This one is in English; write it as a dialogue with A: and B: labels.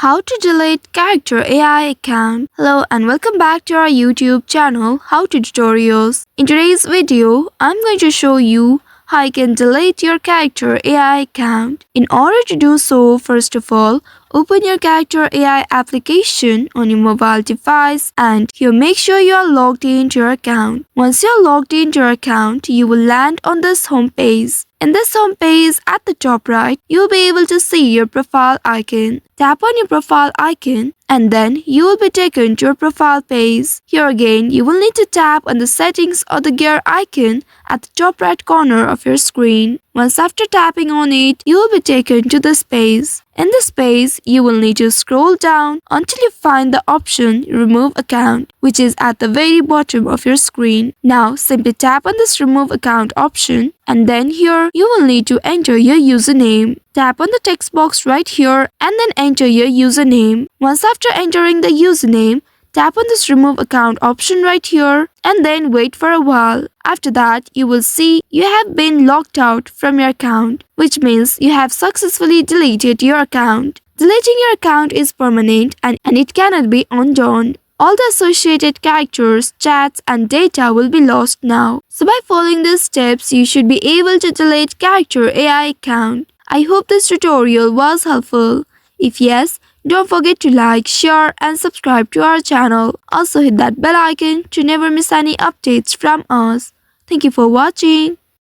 A: How to delete character AI account. Hello and welcome back to our YouTube channel How to Tutorials. In today's video, I'm going to show you how you can delete your character AI account. In order to do so, first of all, open your character AI application on your mobile device and here make sure you are logged into your account. Once you are logged into your account, you will land on this home page. In this home page, at the top right, you'll be able to see your profile icon. Tap on your profile icon and then you will be taken to your profile page. Here again, you will need to tap on the settings or the gear icon at the top right corner of your screen. Once after tapping on it, you will be taken to this page. In this page, you will need to scroll down until you find the option Remove Account, which is at the very bottom of your screen. Now, simply tap on this Remove Account option and then here you will need to enter your username. Tap on the text box right here and then enter your username. Once after entering the username, tap on this Remove Account option right here and then wait for a while. After that, you will see you have been logged out from your account, which means you have successfully deleted your account. Deleting your account is permanent and it cannot be undone. All the associated characters, chats and data will be lost now. So by following these steps, you should be able to delete character AI account. I hope this tutorial was helpful. If yes, don't forget to like, share and subscribe to our channel. Also hit that bell icon to never miss any updates from us. Thank you for watching.